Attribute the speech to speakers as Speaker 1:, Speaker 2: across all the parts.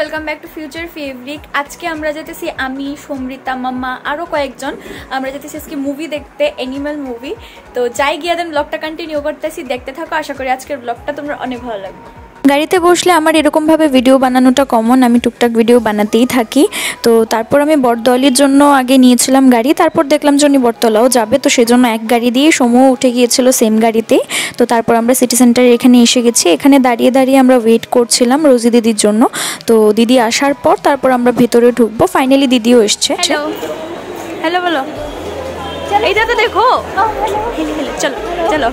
Speaker 1: Welcome back to Future fabric. আজকে আমরা যেতেছি আমি, সমৃতা, মাম্মা আরও কয়েকজন। আমরা যেতেছি আজকে মুভি দেখতে, অ্যানিমাল মুভি। তো যাই গিয়ে দেন ব্লগটা কন্টিনিউ করতেছি, দেখতে থাকো। আশা করি আজকের ব্লগটা তোমরা অনেক ভালো লাগবে। গাড়িতে বসলে আমার এরকমভাবে ভিডিও বানানোটা কমন, আমি টুকটাক ভিডিও বানাতেই থাকি। তো তারপর আমি বটতলার জন্য আগে নিয়েছিলাম গাড়ি, তারপর দেখলাম যে উনি বটতলাও যাবে, তো সেজন্য এক গাড়ি দিয়ে সময় উঠে গিয়েছিল সেম গাড়িতেই। তো তারপর আমরা সিটি সেন্টারে এখানে এসে গেছি। এখানে দাঁড়িয়ে দাঁড়িয়ে আমরা ওয়েট করছিলাম রোজি দিদির জন্য। তো দিদি আসার পর তারপর আমরা ভেতরে ঢুকবো। ফাইনালি দিদিও এসছে। হ্যালো হ্যালো বলো, এইটা তো দেখো। হেলে হেলে চলো চলো।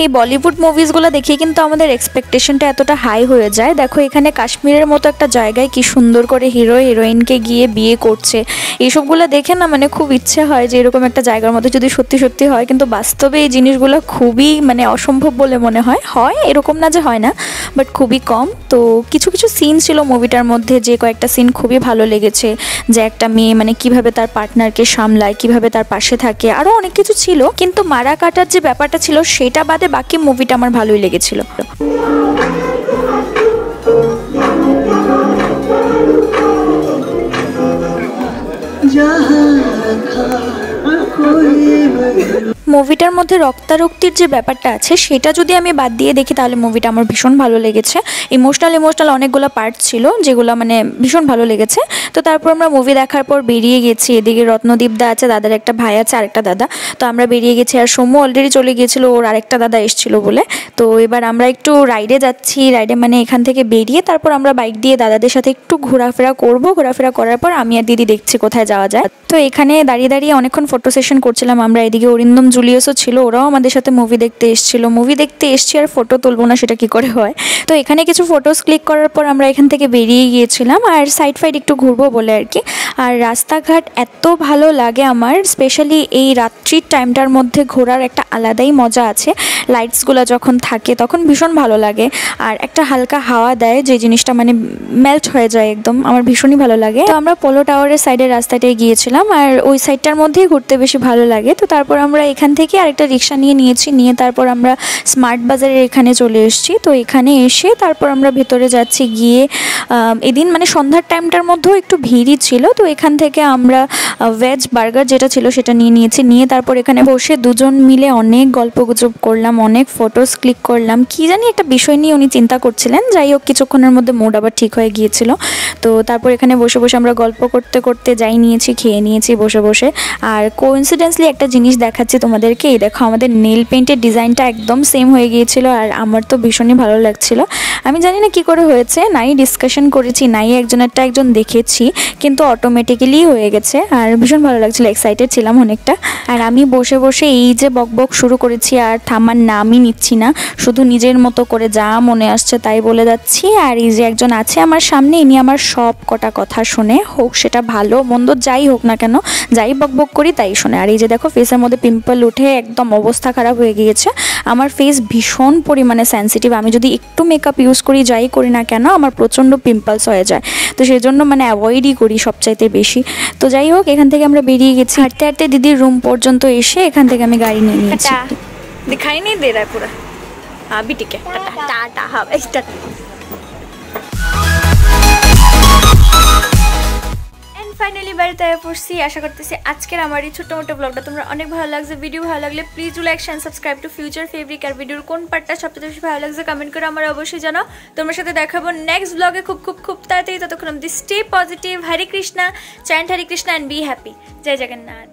Speaker 1: এই বলিউড মুভিজগুলো দেখে কিন্তু আমাদের এক্সপেকটেশনটা এতটা হাই হয়ে যায়। দেখো এখানে কাশ্মীরের মতো একটা জায়গায় কি সুন্দর করে হিরো হিরোইনকে গিয়ে বিয়ে করছে, এইসবগুলো দেখে না মানে খুব ইচ্ছে হয় যে এরকম একটা জায়গার মধ্যে যদি সত্যি সত্যি হয়। কিন্তু বাস্তবে এই জিনিসগুলো খুবই মানে অসম্ভব বলে মনে হয়। হয় এরকম না যে হয় না, বাট খুবই কম। তো কিছু কিছু সিন ছিল মুভিটার মধ্যে, যে কয়েকটা সিন খুবই ভালো লেগেছে, যে একটা মেয়ে মানে কিভাবে তার পার্টনারকে সামলায়, কিভাবে তার পাশে থাকে, আরও অনেক কিছু ছিল। কিন্তু মারা কাটার যে ব্যাপারটা ছিল সেটা বাদে বাকি মুভিটা আমার ভালোই লেগেছিল। মুভিটার মধ্যে রক্তারক্তির যে ব্যাপারটা আছে সেটা যদি আমি বাদ দিয়ে দেখি তাহলে মুভিটা আমার ভীষণ ভালো লেগেছে। ইমোশনাল অনেকগুলো পার্ট ছিল যেগুলো মানে ভীষণ ভালো লেগেছে। তো তারপর আমরা মুভি দেখার পর বেরিয়ে গেছি। এদিকে রত্নদীপদা আছে, দাদার একটা ভাই আছে, আরেকটা দাদা। তো আমরা বেরিয়ে গেছি, আর সমু অলরেডি চলে গিয়েছিল, ওর আরেকটা দাদা এসেছিল বলে। তো এবার আমরা একটু রাইডে যাচ্ছি। রাইডে মানে এখান থেকে বেরিয়ে তারপর আমরা বাইক দিয়ে দাদাদের সাথে একটু ঘোরাফেরা করব। ঘোরাফেরা করার পর আমি আর দিদি দেখছি কোথায় যাওয়া যায়। তো এখানে দাঁড়িয়ে দাঁড়িয়ে অনেকক্ষণ ফটো সেশন করছিলাম আমরা। এদিকে অরিন্দম জুলিয়াসও ছিল, ওরাও আমাদের সাথে মুভি দেখতে এসেছিল। মুভি দেখতে এসছি আর ফটো তুলবো না সেটা কি করে হয়। তো এখানে কিছু ফটোস ক্লিক করার পর আমরা এখান থেকে বেরিয়ে গিয়েছিলাম, আর সাইড ফাইড একটু ঘুরবো বলে আর কি। আর রাস্তাঘাট এত ভালো লাগে আমার, স্পেশালি এই রাত্রির টাইমটার মধ্যে ঘোরার একটা আলাদাই মজা আছে। লাইটসগুলো যখন থাকে তখন ভীষণ ভালো লাগে, আর একটা হালকা হাওয়া দেয়, যে জিনিসটা মানে মেল্ট হয়ে যায় একদম, আমার ভীষণই ভালো লাগে। তো আমরা পোলো টাওয়ারের সাইডের রাস্তাটায় গিয়েছিলাম, আর ওই সাইডটার মধ্যেই ঘুরতে বেশি ভালো লাগে। তো তারপর আমরা এখান থেকে আরেকটা রিক্সা নিয়ে তারপর আমরা স্মার্ট বাজারের এখানে চলে এসেছি। তো এখানে এসে তারপর আমরা ভেতরে যাচ্ছি। গিয়ে এদিন মানে সন্ধ্যার টাইমটার মধ্যেও একটু ভিড়ই ছিল। তো এখান থেকে আমরা ভেজ বার্গার যেটা ছিল সেটা নিয়ে তারপর এখানে বসে দুজন মিলে অনেক গল্পগুজব করলাম, অনেক ফটোস ক্লিক করলাম। কি জানি একটা বিষয় নিয়ে উনি চিন্তা করছিলেন। যাই হোক কিছুক্ষণের মধ্যে মুড আবার ঠিক হয়ে গিয়েছিল। তো তারপর এখানে বসে বসে আমরা গল্প করতে করতে খেয়ে নিয়েছি বসে বসে। আর কোইন্সিডেন্সলি একটা জিনিস দেখাচ্ছি তোমাদেরকে। এই দেখো আমাদের নেল পেন্টের ডিজাইনটা একদম সেম হয়ে গিয়েছিল, আর আমার তো ভীষণই ভালো লাগছিল। আমি জানি না কি করে হয়েছে, নাই ডিসকাশন করেছি, নাই একজন দেখেছি, কিন্তু অটোমেটিক্যালি হয়ে গেছে। আর ভীষণ ভালো লাগছিল, এক্সাইটেড ছিলাম অনেকটা। আর আমি বসে বসে এই যে বকবক শুরু করেছি, আর থামার নামই নিচ্ছি না, শুধু নিজের মতো করে যা মনে আসছে তাই বলে যাচ্ছি। আর এই যে একজন আছে আমার সামনে, ইনি আমার সব কটা কথা শোনে, হোক সেটা ভালো মন্দ যাই হোক না কেন, যাই বকবক করি তাই শোনে। আর এই যে দেখো ফেসের মধ্যে পিম্পল উঠে একদম অবস্থা খারাপ হয়ে গিয়েছে। আমার ফেস ভীষণ পরিমাণে সেন্সিটিভ, আমি যদি একটু মেকআপ ইউজ করি যাই করি না কেন আমার প্রচণ্ড পিম্পলস হয়ে যায়। তো সেই জন্য মানে অ্যাভয়েডই করি সবচাইতে বেশি। তো যাই হোক এখান থেকে আমরা বেরিয়ে গেছি। হাঁটতে হাঁটতে দিদির রুম পর্যন্ত এসে এখান থেকে আমি গাড়ি নিয়ে নিয়েছি। দিখাই নেই দে রা পুরা। হ্যাঁ বিটিকে টাটা। হ্যাঁ টাটা। ফাইনালি বাড়িতে পড়ছি। আশা করতেছি আজকের আমার এই ছোট্ট মোটো ব্লগটা তোমরা অনেক ভালো লাগছে। ভিডিও ভালো লাগলে please do like and subscribe to Future Fabric. আর ভিডিওর কোন পার্টটা সবচেয়ে বেশি ভালো লাগছে কমেন্ট করে আমার অবশ্যই জানাও। তোমার সাথে দেখাবো নেক্সট ব্লগে খুব তাড়াতাড়ি। ততক্ষণ অবধি stay positive. Hare Krishna, chant Hare Krishna and be happy. জয় জগন্নাথ।